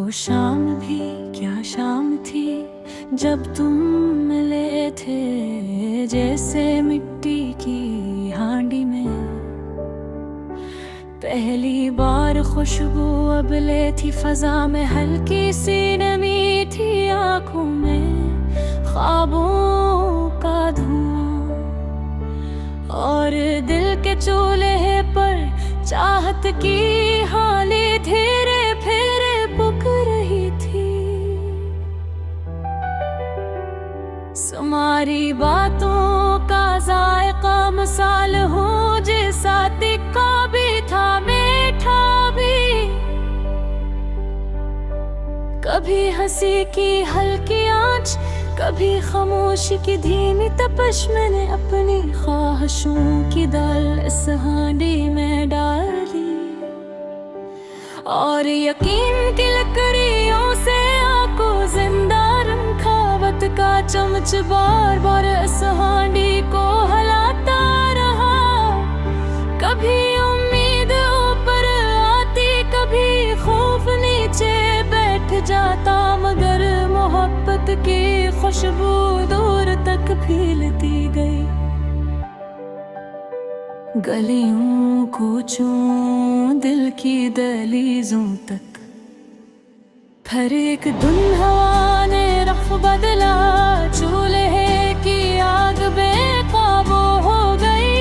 शाम भी क्या शाम थी जब तुम मिले थे, जैसे मिट्टी की हांडी में पहली बार खुशबू अबले थी फजा में, हल्की सी नमी थी आंखों में, ख्वाबों का धुआं और दिल के चूल्हे पर चाहत की हाली धीरे फिरे पुक रही थी। तुम्हारी बातों का जायका मिसाल हो जैसा तिक्का भी था मीठा भी, कभी हंसी की हल्की आंच, कभी खामोशी की धीमी तपश, मैंने अपनी ख्वाहिशों की दाल इस हांडी में डाल दी और यकीन की लकड़ियों से आंखों जिंदा रखा, वक्त का चमच बार बार इस हांडी को हिलाता रहा। कभी उम्मीद ऊपर आती, कभी खौफ नीचे बैठ जाता, मगर मोहब्बत की खुशबू दूर तक फैलती गई। गलियों कूचों दिल की दहलीजों तक, फिर एक धुन हवा ने रख बदला, चूल्हे की आग बेकाबू हो गई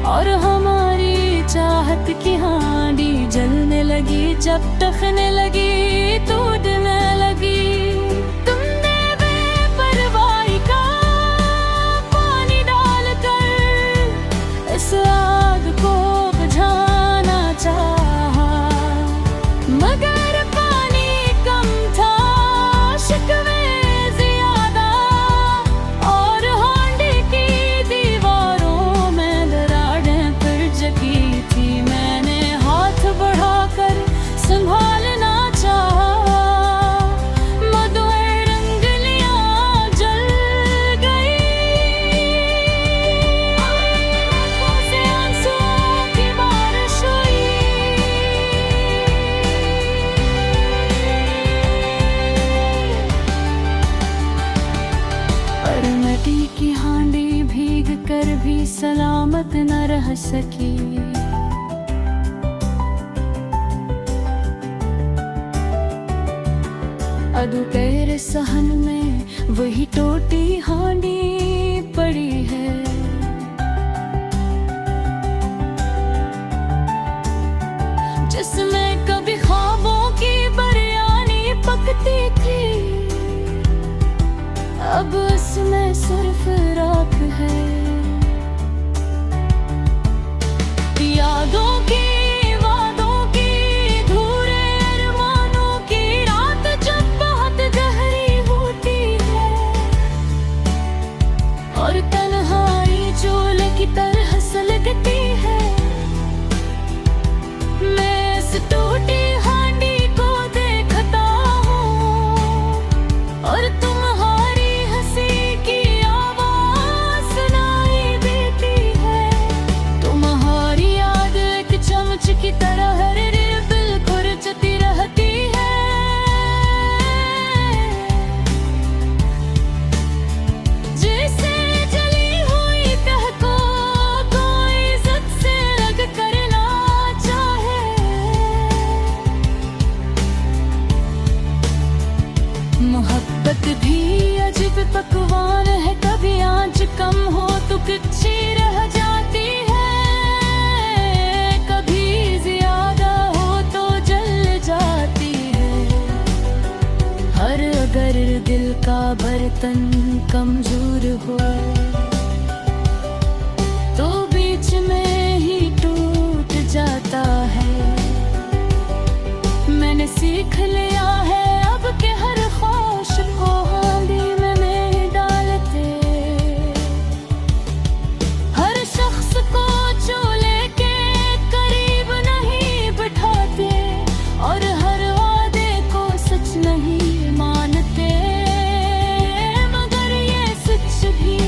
और हमारी चाहत की हांडी जलने लगी, जब टखने लगी टूटने लगी। तुमने बेपरवाही का पानी डालकर इस आग को बुझाना चाहा, मगर पानी कम था, शिकवे ज्यादा और हांडी की दीवारों में दरारें फिर जगी थी। मैंने हाथ बढ़ाकर संभालना चाहा, मधुर रंगलियां जल गई, आंखों से आंसुओं की बारिश हुई। पर मिट्टी की हांडी भीग कर भी सलामत न रह सकी, दोपहर सहन में वही टूटी हांडी पड़ी है, जिसमें कभी ख्वाबों की बिरयानी पकती थी, अब उसमें सिर्फ राख है। यादों की की तरह सुलगती है, मैं इस टूटी हांडी को देखता हूँ और तुम्हारी हंसी की आवाज सुनाई देती है। तुम्हारी याद एक चमच की तरह हर दिल खुरचती रहती है, जैसे मोहब्बत भी अजीब पकवान है, कभी आंच कम हो तो कच्ची रह जाती है, कभी ज्यादा हो तो जल जाती है। हर अगर दिल का बर्तन कमजोर हो तो बीच में ही टूट जाता है। मैंने सीख लिया है अब के हर ख्वाहिश को हांडी में नहीं डालते, हर शख्स को चूल्हे के करीब नहीं बिठाते और हर वादे को सच नहीं मानते, मगर ये सच भी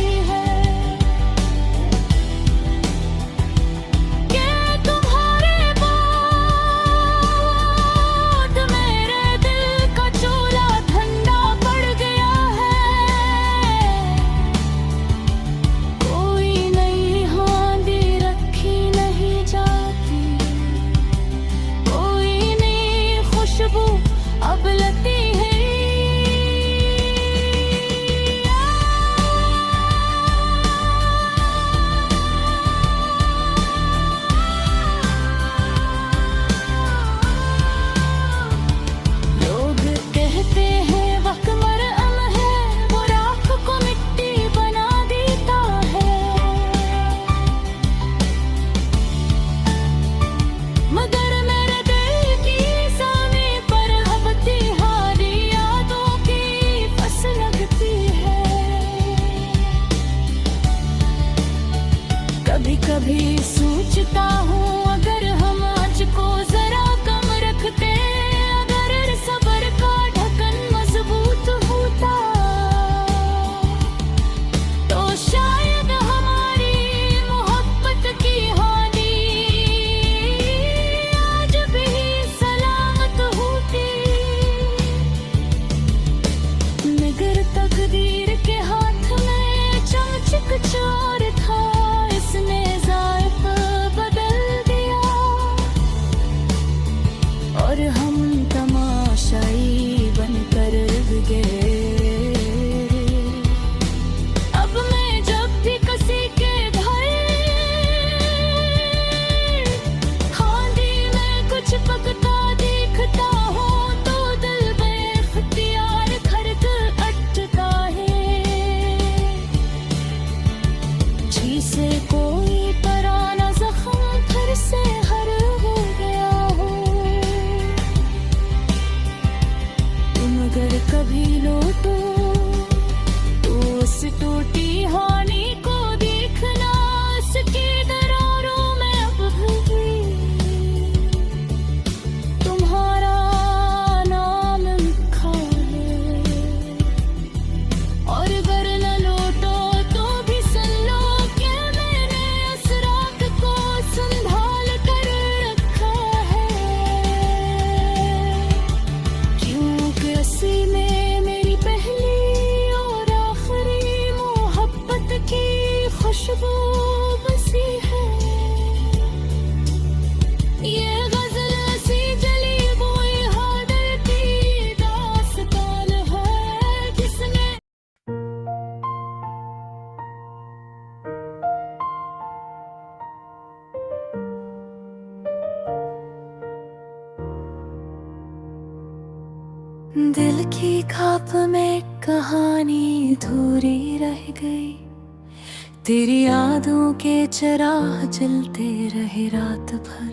कहानी अधूरी रह गई। तेरी यादों के चिराग जलते रहे रात भर,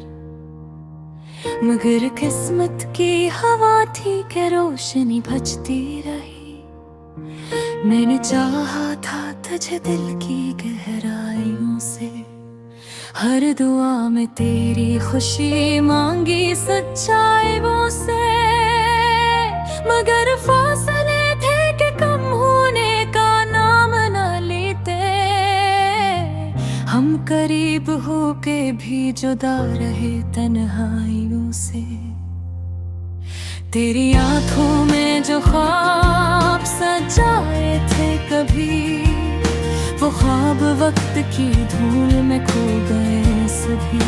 मगर किस्मत की हवा थी कि रोशनी बचती रही। मैंने चाहा था तुझे दिल की गहराइयों से, हर दुआ में तेरी खुशी मांगी सच्चाइयों से, मगर फासले थे कि कम होने का नाम न लेते। हम करीब होके भी जुदा रहे तन्हाइयों से। तेरी आंखों में जो ख्वाब सजाए थे कभी, वो ख्वाब वक्त की धूल में खो गए सभी।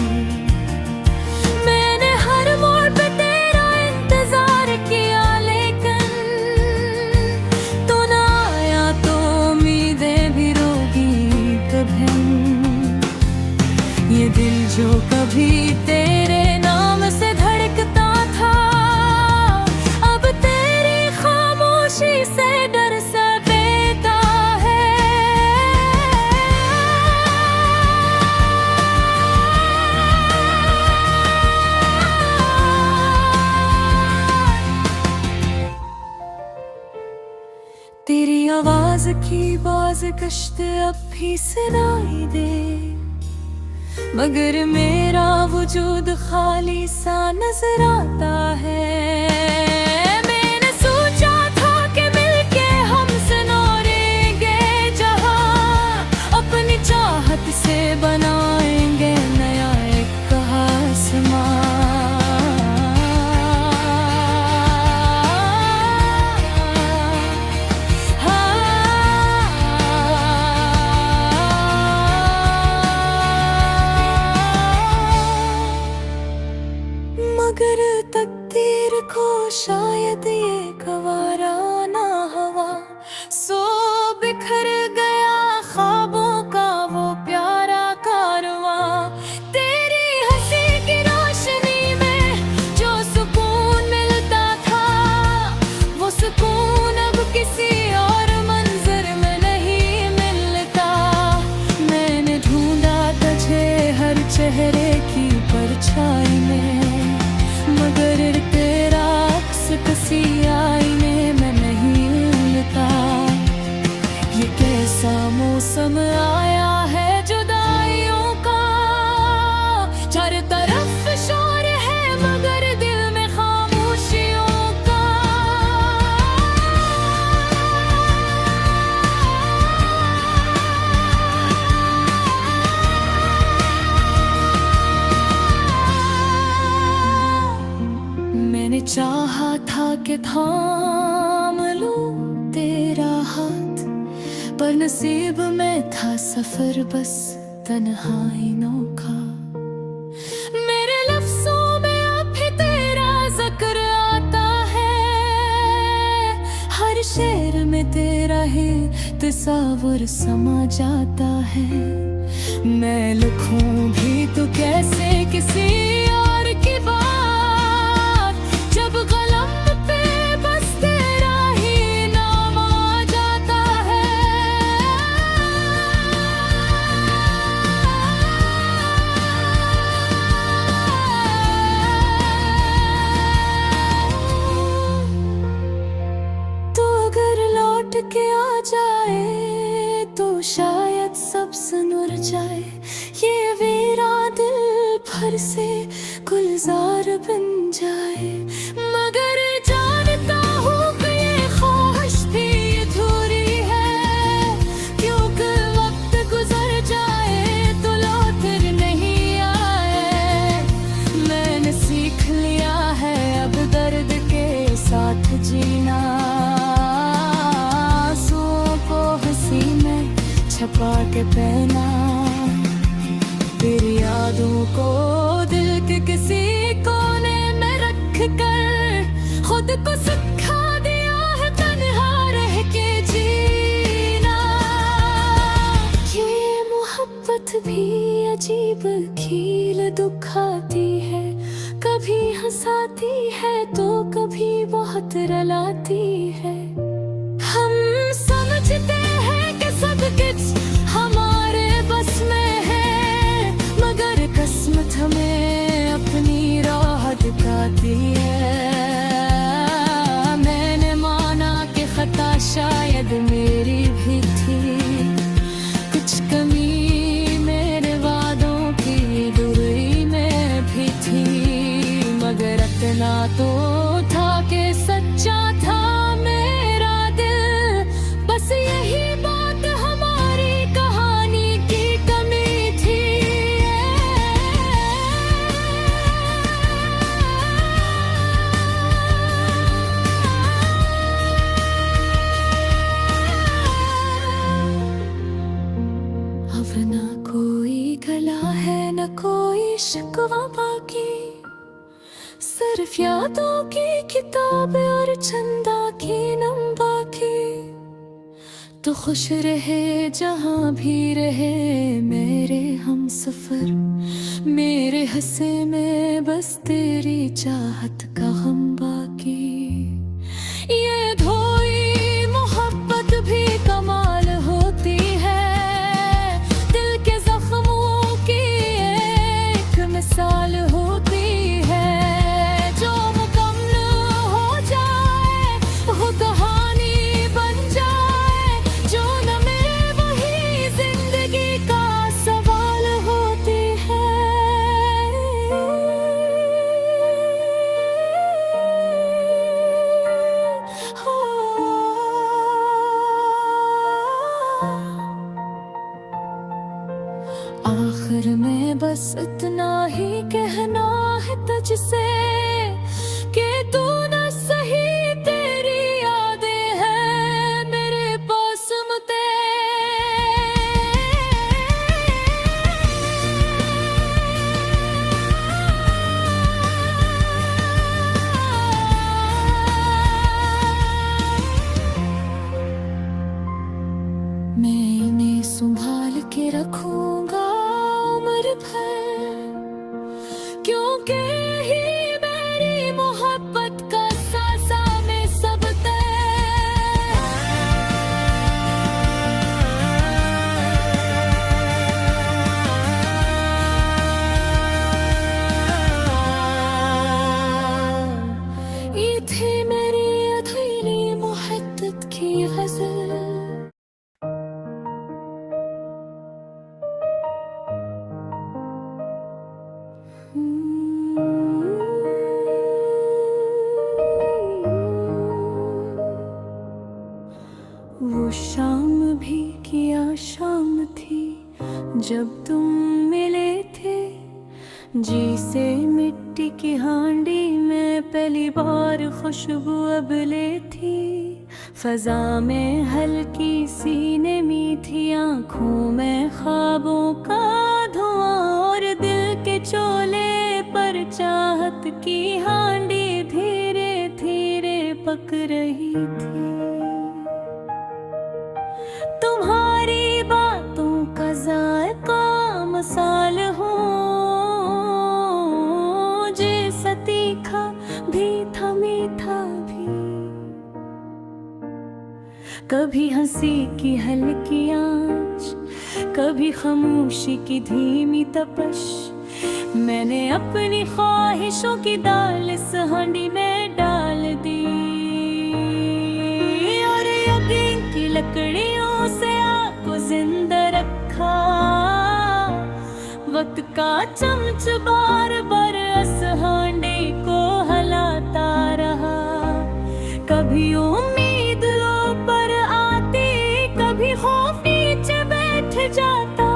मैंने हर मोड़ पे तेरा इंतजार किया, लेकिन तू ना आया तो उम्मीदें भी रोगी कभी। ये दिल जो कभी तेरे नाम से धड़कता था, अब तेरी खामोशी से डर सा देता है। तेरी आवाज की बाज कश्त अब भी सुनाई दे, मगर मेरा वजूद खाली सा नजर आता है। मैंने सोचा था कि मिलके हम संवारेंगे जहां, अपनी चाहत से बनाएंगे नया एक आसमां। मगर तकदीर को शायद ये गवारा ना हुआ, सो बिखर गया ख्वाबों का वो प्यारा कारवां। तेरी हंसी की रोशनी में जो सुकून मिलता था, वो सुकून अब किसी और मंजर में नहीं मिलता। मैंने ढूंढा तुझे हर चेहरे की परछाई में, मगर तेरा अक्स किसी आईने में नहीं मिलता। ये कैसा मौसम आया है जुदाइयों का, चारों तरफ शोर है मगर दिल में खामोशियों का। मैंने चाहा था कि थाम लूं तेरा हाथ, पर नसीब में था सफर बस तन्हाइयों का। मेरे लफ्जों में अब भी तेरा जिक्र आता है, हर शेर में तेरा ही तस्वीर समा जाता है। मैं लिखूं भी तो कैसे किसी और की बात, जब कलम पे बस तेरा ही नाम आ जाता है। तो अगर लौट के आ जाए तो शायद सब सुनर जाए। ये वीरा दिल भर से गुलजार बन जाए, मगर जानता हूँ कि ये ख्वाहिश भी अधूरी है। क्योंकि वक्त गुजर जाए तो लौट नहीं आए। मैंने सीख लिया है अब दर्द के साथ जीना, आंसुओं को हंसी में छुपा के पहना। तेरी यादों को दिल के किसी कोने में रख कर खुद को सिखा दिया है तन्हा रह के जीना। ये मोहब्बत भी अजीब खील दुखाती है, कभी हंसाती है तो कभी बहुत रुलाती है। हम कुछ हमारे बस में है, मगर किस्मत हमें अपनी राह दिखाती है। मैंने माना कि खता शायद मेरी भी थी, कुछ कमी मेरे वादों की दूरी में भी थी, मगर इतना तो था कि सच्चा था मेरा दिल। बस यही बात हमारी कहानी की कमी थी। अब ना कोई गला है न कोई शिकवा बाकी, सिर्फ यादों की किताब और चंदा की नंबा की। तो खुश रहे जहां भी रहे मेरे हम सफर, मेरे हंसे में बस तेरी चाहत का गम बाकी। ये धोई मोहब्बत भी कमाल होती है, दिल के जख्मों की एक मिसाल होती है। जो मुकम्मल हो जाए वो कहानी बन जाए, जो न मिले वही जिंदगी का सवाल होती है। आखिर में बस इतना ही कहना है तुझसे कि तू न सही तेरी यादें हैं मेरे पास मुझे। मैं इन्हें संभाल के रखूंगा उम्र भर, क्योंकि ही मेरी मोहब्बत का सासा में सब ये थे मेरी अधूरी मोहब्बत की गज़ल। वो शाम भी क्या शाम थी जब तुम मिले थे, जी से मिट्टी की हांडी में पहली बार खुशबू अब ले थी। फजा में हल्की सी नमी थी, आँखों में ख्वाबों का धुआं, और दिल के चोले पर चाहत की हांडी धीरे धीरे पक रही थी। तुम्हारी बातों का जायका मसाल हो, जैसा तीखा भी था मीठा भी। कभी हंसी की हल्की आंच, कभी खामोशी की धीमी तपश, मैंने अपनी ख्वाहिशों की दाल इस हांडी में डाल दी, और यकीन की लकड़ियों से आग को जिंदा रखा। वक्त का चमच बार बार इस हांडी को हलाता रहा। कभी उम्मीद पर आती, कभी खौफ नीचे बैठ जाता,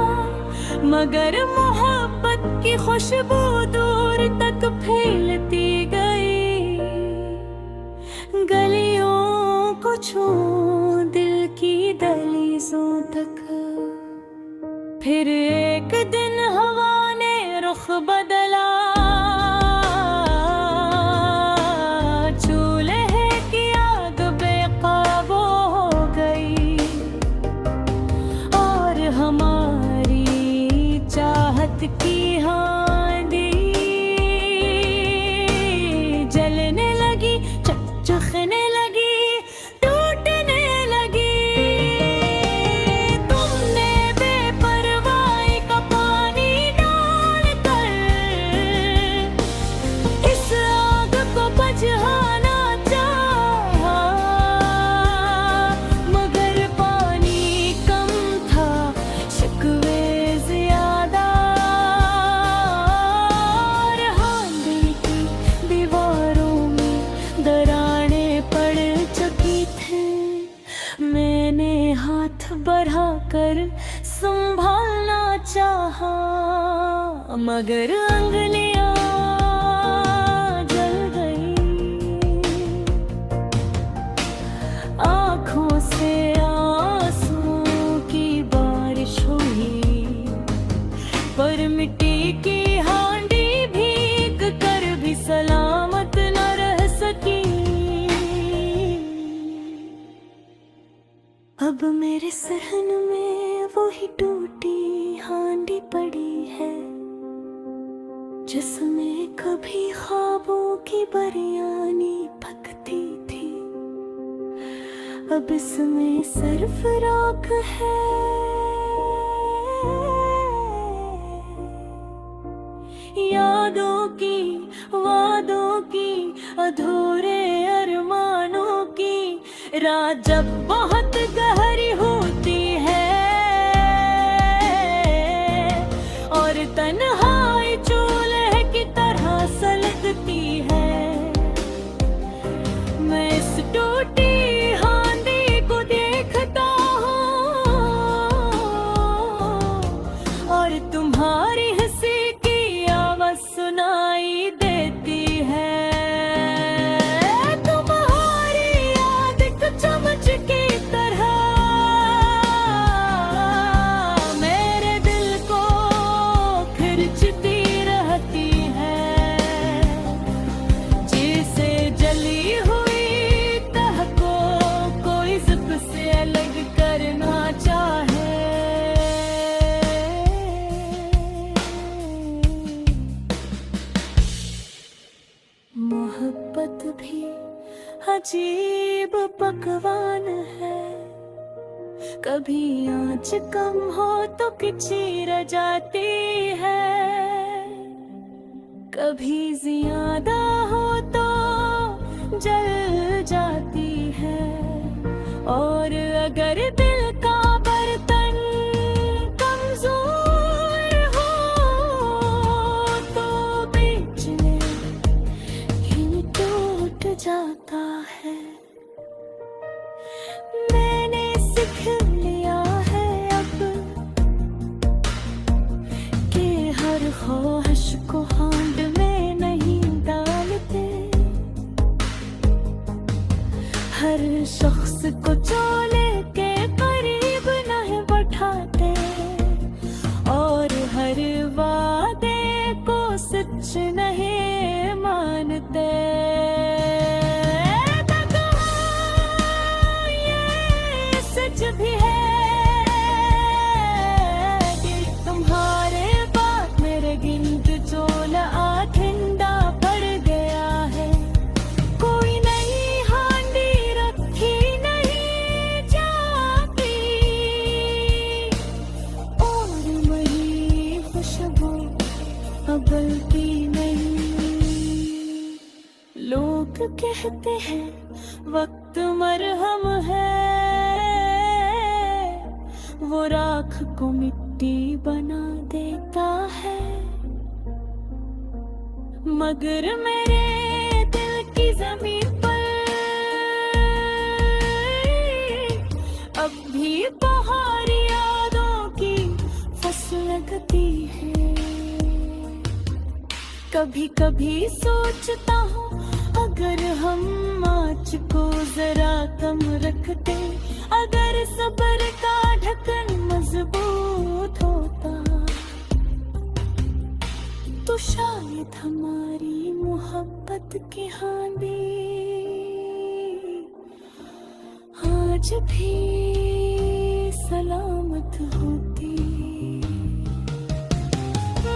मगर मोहब्बत की खुशबू दूर तक फैलती गई। गलियों को छू दिल की दहलीजों तक, फिर एक दिन हवा ने रुख बदला। चूल्हे की आग बेकाबू हो गई, और हमारी चाहत की हांडी जलने लगी, चखने लगी, टूटने लगी। तुम हाथ बढ़ाकर संभालना चाहा, मगर अंगलियां जल गई। आंखों से आंसुओं की बारिश हुई, पर मिट्टी की हांडी भीग कर भी सलामत न रह सकी। अब मेरे सहन में वही टूटी हांडी पड़ी है, जिसमें कभी ख्वाबों की बरियानी पकती थी। अब इसमें सिर्फ राख है, यादों की, वादों की, अधूरे अरमानों की। रात जब बहुत गहरी होती है और तन्हाई चूल्हे की तरह सलगती है, मैं इस टूटी हांडी को देखता हूँ और तुम्हारी हंसी की आवाज सुनाई देती है। मोहब्बत भी अजीब पकवान है, कभी आँच कम हो तो खिंची रह जाती है, कभी ज्यादा हो तो जल जाती है। और अगर दिल का बर्तन कमजोर हो तो बीच में ही टूट जाता है। मैंने सीख लिया है अब कि हर ख्वाहिश को हांड में नहीं डालते, हर शख्स को चोले के करीब नहीं बैठाते, और हर वादे को सच नहीं मानते। ये सच भी है कि तुम्हारे बाद मेरे गिनत चोला आठिंदा पड़ गया है। कोई नई हांडी रखी नहीं जाती और वही खुशबू अबलती नहीं। लोग कहते हैं वक्त मरहम है, वो राख को मिट्टी बना देता है, मगर मेरे दिल की जमीन पर अब भी बहारी यादों की फसल लगती है। कभी कभी सोचता हूँ अगर हम आँच को जरा कम रखते, अगर सब्र का ढक्कन मजबूत होता, तो शायद हमारी मोहब्बत की हांडी आज भी सलामत होती।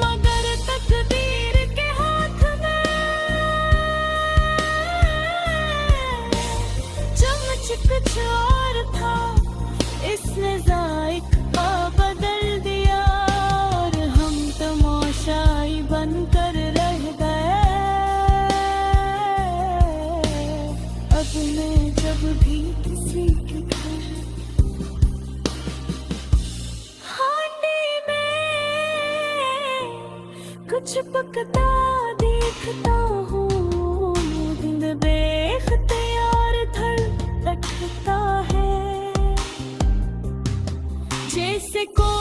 मगर तकदीर के हाथ में चमच कुछ और था, इसने जायका बदल दिया और हम तमाशाई बनकर रह गए। अब मैं जब भी किसी के घर हांडी में कुछ पकता देखता हूँ, दिल बेख्तियार धड़कता है। से कोई